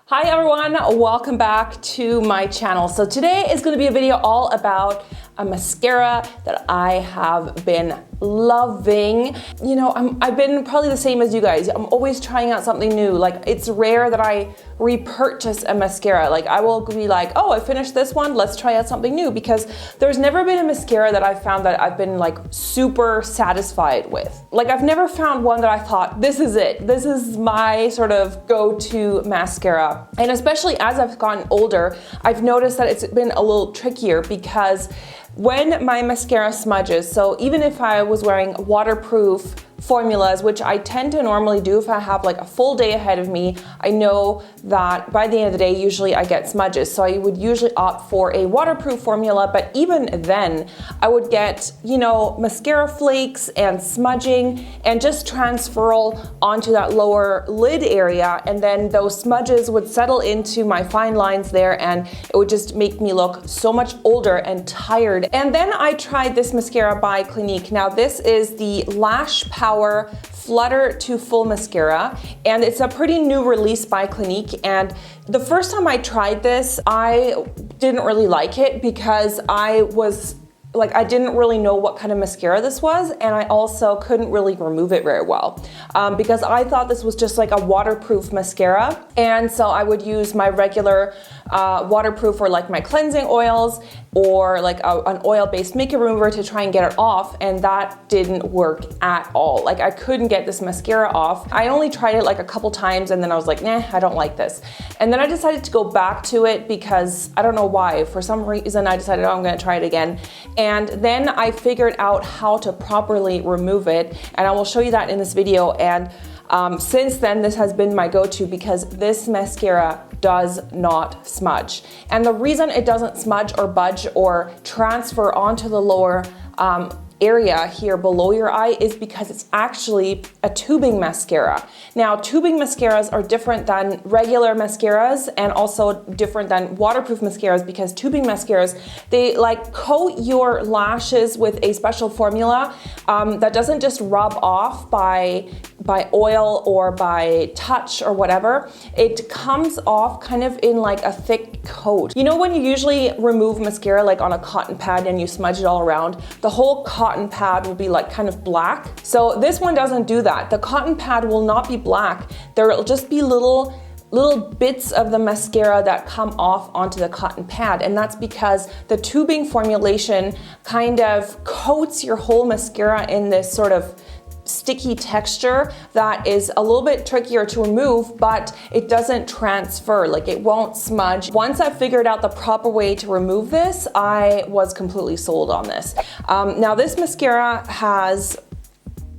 Hi everyone, welcome back to my channel. So today is going to be a video all about a mascara that I have been loving. You know, I've been probably the same as you guys. I'm always trying out something new. Like, it's rare that I repurchase a mascara. Like, I will be like, oh, I finished this one, let's try out something new, because there's never been a mascara that I've found that I've been like super satisfied with. Like, I've never found one that I thought, this is it. This is my sort of go-to mascara. And especially as I've gotten older, I've noticed that it's been a little trickier because when my mascara smudges, so even if I was wearing waterproof formulas, which I tend to normally do if I have like a full day ahead of me, I know that by the end of the day, usually I get smudges. So I would usually opt for a waterproof formula, but even then I would get, you know, mascara flakes and smudging and just transferal onto that lower lid area. And then those smudges would settle into my fine lines there and it would just make me look so much older and tired. And then I tried this mascara by Clinique. Now this is the Lash Power Flutter to Full Mascara, and it's a pretty new release by Clinique. And the first time I tried this, I didn't really like it because I didn't really know what kind of mascara this was, and I also couldn't really remove it very well because I thought this was just like a waterproof mascara. And so I would use my regular waterproof or like my cleansing oils or like an oil-based makeup remover to try and get it off, and that didn't work at all. Like, I couldn't get this mascara off. I only tried it like a couple times and then I was like, nah, I don't like this. And then I decided to go back to it because I don't know why. For some reason I decided, oh, I'm gonna try it again. And then I figured out how to properly remove it, and I will show you that in this video. And since then, this has been my go-to because this mascara does not smudge. And the reason it doesn't smudge or budge or transfer onto the lower area here below your eye is because it's actually a tubing mascara. Now, tubing mascaras are different than regular mascaras and also different than waterproof mascaras because tubing mascaras, they like coat your lashes with a special formula that doesn't just rub off by oil or by touch or whatever. It comes off kind of in like a thick coat. You know when you usually remove mascara like on a cotton pad and you smudge it all around, the whole cotton pad will be like kind of black. So this one doesn't do that. The cotton pad will not be black. There will just be little bits of the mascara that come off onto the cotton pad, and that's because the tubing formulation kind of coats your whole mascara in this sort of sticky texture that is a little bit trickier to remove, but it doesn't transfer, like it won't smudge. Once I figured out the proper way to remove this, I was completely sold on this. Now this mascara has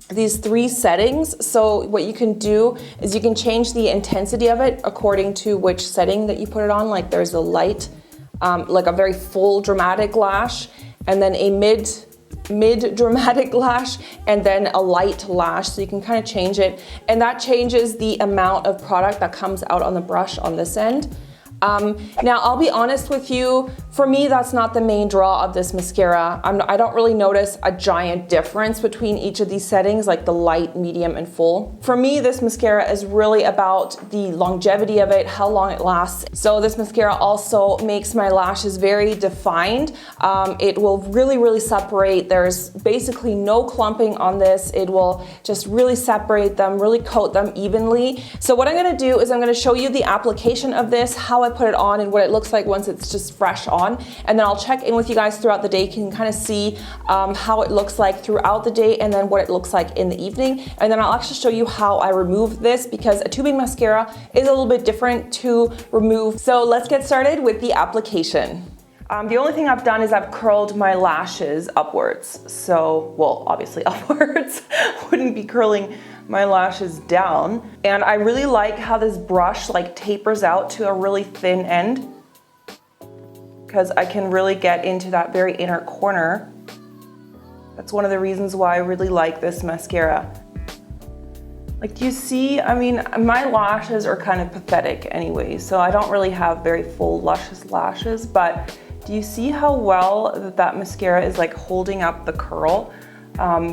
these 3 settings. So what you can do is you can change the intensity of it according to which setting that you put it on. Like there's a light, like a very full dramatic lash, and then a mid dramatic lash, and then a light lash. So you can kind of change it, and that changes the amount of product that comes out on the brush on this end. Now I'll be honest with you, for me that's not the main draw of this mascara. I don't really notice a giant difference between each of these settings, like the light, medium, and full. For me, this mascara is really about the longevity of it, how long it lasts. So this mascara also makes my lashes very defined. It will really separate. There's basically no clumping on this. It will just really separate them, really coat them evenly. So what I'm gonna do is I'm gonna show you the application of this, how I put it on and what it looks like once it's just fresh on, and then I'll check in with you guys throughout the day. You can kind of see how it looks like throughout the day and then what it looks like in the evening, and then I'll actually show you how I remove this because a tubing mascara is a little bit different to remove. So let's get started with the application. The only thing I've done is I've curled my lashes upwards. So, well, obviously upwards. Wouldn't be curling my lashes down. And I really like how this brush like tapers out to a really thin end because I can really get into that very inner corner. That's one of the reasons why I really like this mascara. Like, do you see, I mean, my lashes are kind of pathetic anyway, so I don't really have very full luscious lashes, but do you see how well that mascara is like holding up the curl?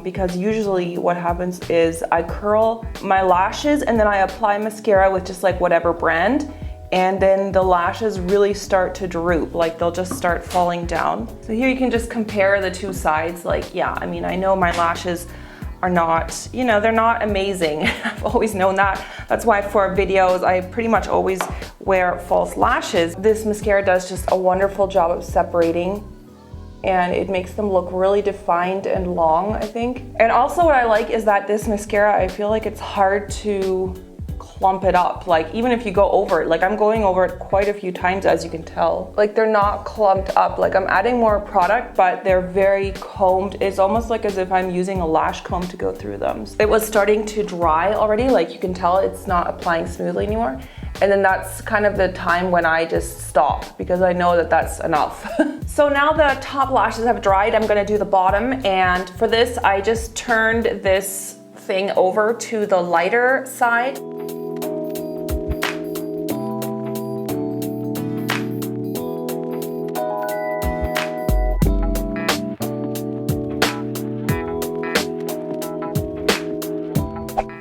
Because usually what happens is I curl my lashes and then I apply mascara with just like whatever brand, and then the lashes really start to droop, like they'll just start falling down. So here you can just compare the two sides. Like, yeah, I mean, I know my lashes are not, you know, they're not amazing. I've always known that. That's why for videos, I pretty much always wear false lashes. This mascara does just a wonderful job of separating, and it makes them look really defined and long, I think. And also what I like is that this mascara, I feel like it's hard to clump it up. Like even if you go over it, like I'm going over it quite a few times, as you can tell. Like they're not clumped up. Like I'm adding more product, but they're very combed. It's almost like as if I'm using a lash comb to go through them. It was starting to dry already. Like you can tell it's not applying smoothly anymore. And then that's kind of the time when I just stop, because I know that that's enough. So now the top lashes have dried, I'm gonna do the bottom. And for this, I just turned this thing over to the lighter side.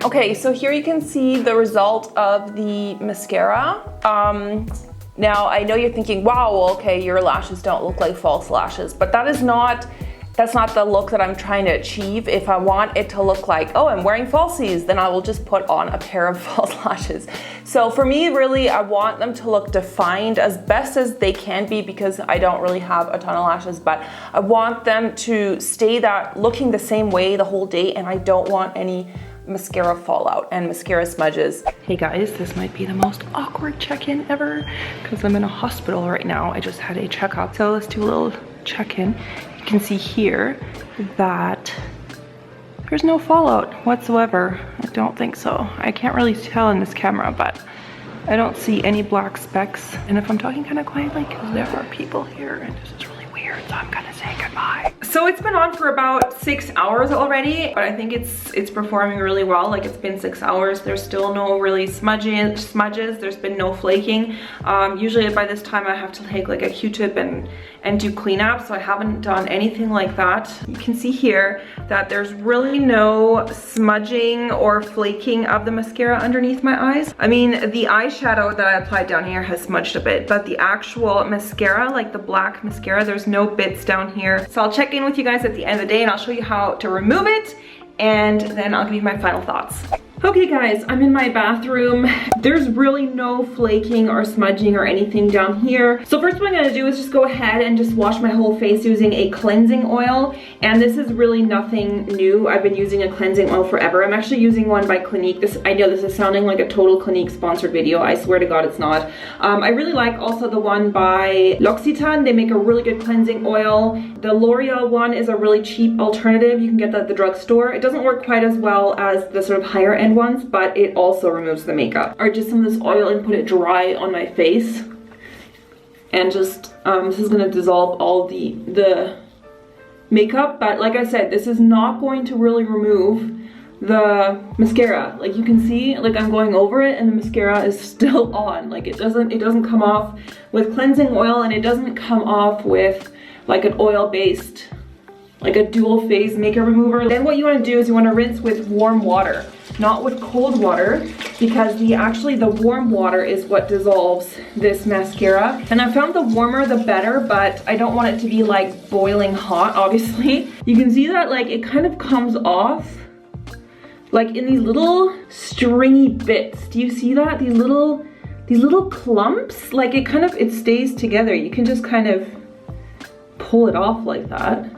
Okay, so here you can see the result of the mascara. Now I know you're thinking, wow, well, okay, your lashes don't look like false lashes, but that's not the look that I'm trying to achieve. If I want it to look like, oh, I'm wearing falsies, then I will just put on a pair of false lashes. So for me, really, I want them to look defined as best as they can be, because I don't really have a ton of lashes, but I want them to stay looking the same way the whole day, and I don't want any mascara fallout and mascara smudges. Hey guys, this might be the most awkward check-in ever because I'm in a hospital right now. I just had a checkup. So let's do a little check-in. You can see here that there's no fallout whatsoever. I don't think so. I can't really tell in this camera, but I don't see any black specks. And if I'm talking kind of quietly, because there are people here and this is really weird, so I'm gonna say goodbye. So it's been on for about 6 hours already, but I think it's performing really well. Like it's been 6 hours. There's still no really smudges. There's been no flaking. Usually by this time I have to take like a Q-tip and do cleanup, so I haven't done anything like that. You can see here that there's really no smudging or flaking of the mascara underneath my eyes. I mean, the eyeshadow that I applied down here has smudged a bit, but the actual mascara, like the black mascara, there's no bits down here. So I'll check in with you guys at the end of the day and I'll show you how to remove it, and then I'll give you my final thoughts. Okay guys, I'm in my bathroom. There's really no flaking or smudging or anything down here. So first what I'm gonna do is just go ahead and just wash my whole face using a cleansing oil. And this is really nothing new. I've been using a cleansing oil forever. I'm actually using one by Clinique. I know this is sounding like a total Clinique sponsored video. I swear to God it's not. I really like also the one by L'Occitane. They make a really good cleansing oil. The L'Oreal one is a really cheap alternative. You can get that at the drugstore. It doesn't work quite as well as the sort of higher end ones, but it also removes the makeup. Or just some of this oil and put it dry on my face, and just this is gonna dissolve all the makeup. But like I said, this is not going to really remove the mascara. Like you can see, like I'm going over it and the mascara is still on. Like it doesn't come off with cleansing oil, and it doesn't come off with like an oil based, like a dual phase makeup remover. Then what you want to do is you want to rinse with warm water, not with cold water, because the warm water is what dissolves this mascara. And I found the warmer the better, but I don't want it to be like boiling hot, obviously. You can see that like it kind of comes off like in these little stringy bits. Do you see that? These little clumps, like it stays together. You can just kind of pull it off like that.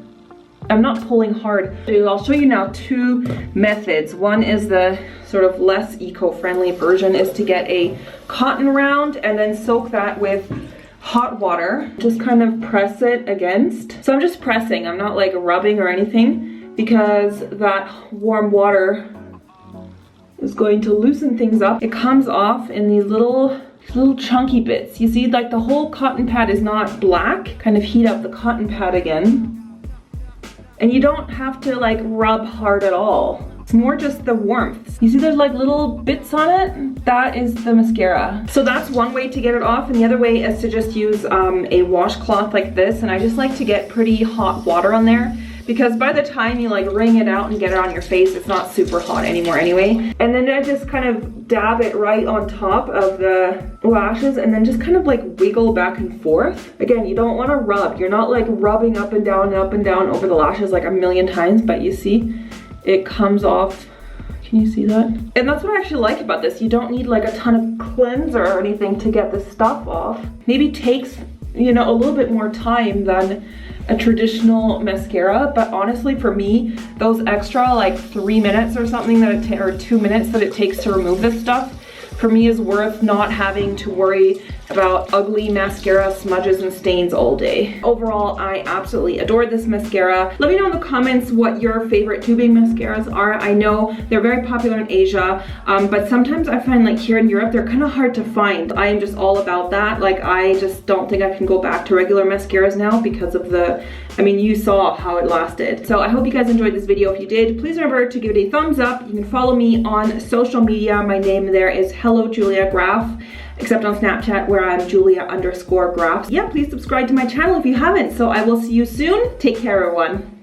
I'm not pulling hard. I'll show you now two methods. One is the sort of less eco-friendly version, is to get a cotton round and then soak that with hot water. Just kind of press it against. So I'm just pressing, I'm not like rubbing or anything, because that warm water is going to loosen things up. It comes off in these little chunky bits. You see, like the whole cotton pad is not black. Kind of heat up the cotton pad again. And you don't have to like rub hard at all. It's more just the warmth. You see there's like little bits on it? That is the mascara. So that's one way to get it off, and the other way is to just use a washcloth like this, and I just like to get pretty hot water on there, because by the time you like wring it out and get it on your face, it's not super hot anymore anyway. And then I just kind of dab it right on top of the lashes and then just kind of like wiggle back and forth. Again, you don't want to rub. You're not like rubbing up and down over the lashes like a million times, but you see it comes off. Can you see that? And that's what I actually like about this. You don't need like a ton of cleanser or anything to get this stuff off. Maybe takes, you know, a little bit more time than a traditional mascara, but honestly for me, those extra like 3 minutes or something that or 2 minutes that it takes to remove this stuff, for me is worth not having to worry about ugly mascara smudges and stains all day. Overall, I absolutely adore this mascara. Let me know in the comments what your favorite tubing mascaras are. I know they're very popular in Asia, but sometimes I find like here in Europe, they're kind of hard to find. I am just all about that. Like I just don't think I can go back to regular mascaras now because of the, I mean, you saw how it lasted. So I hope you guys enjoyed this video. If you did, please remember to give it a thumbs up. You can follow me on social media. My name there is Hello Julia Graf, except on Snapchat where I'm Julia_Graf. Yeah, please subscribe to my channel if you haven't. So I will see you soon. Take care, everyone.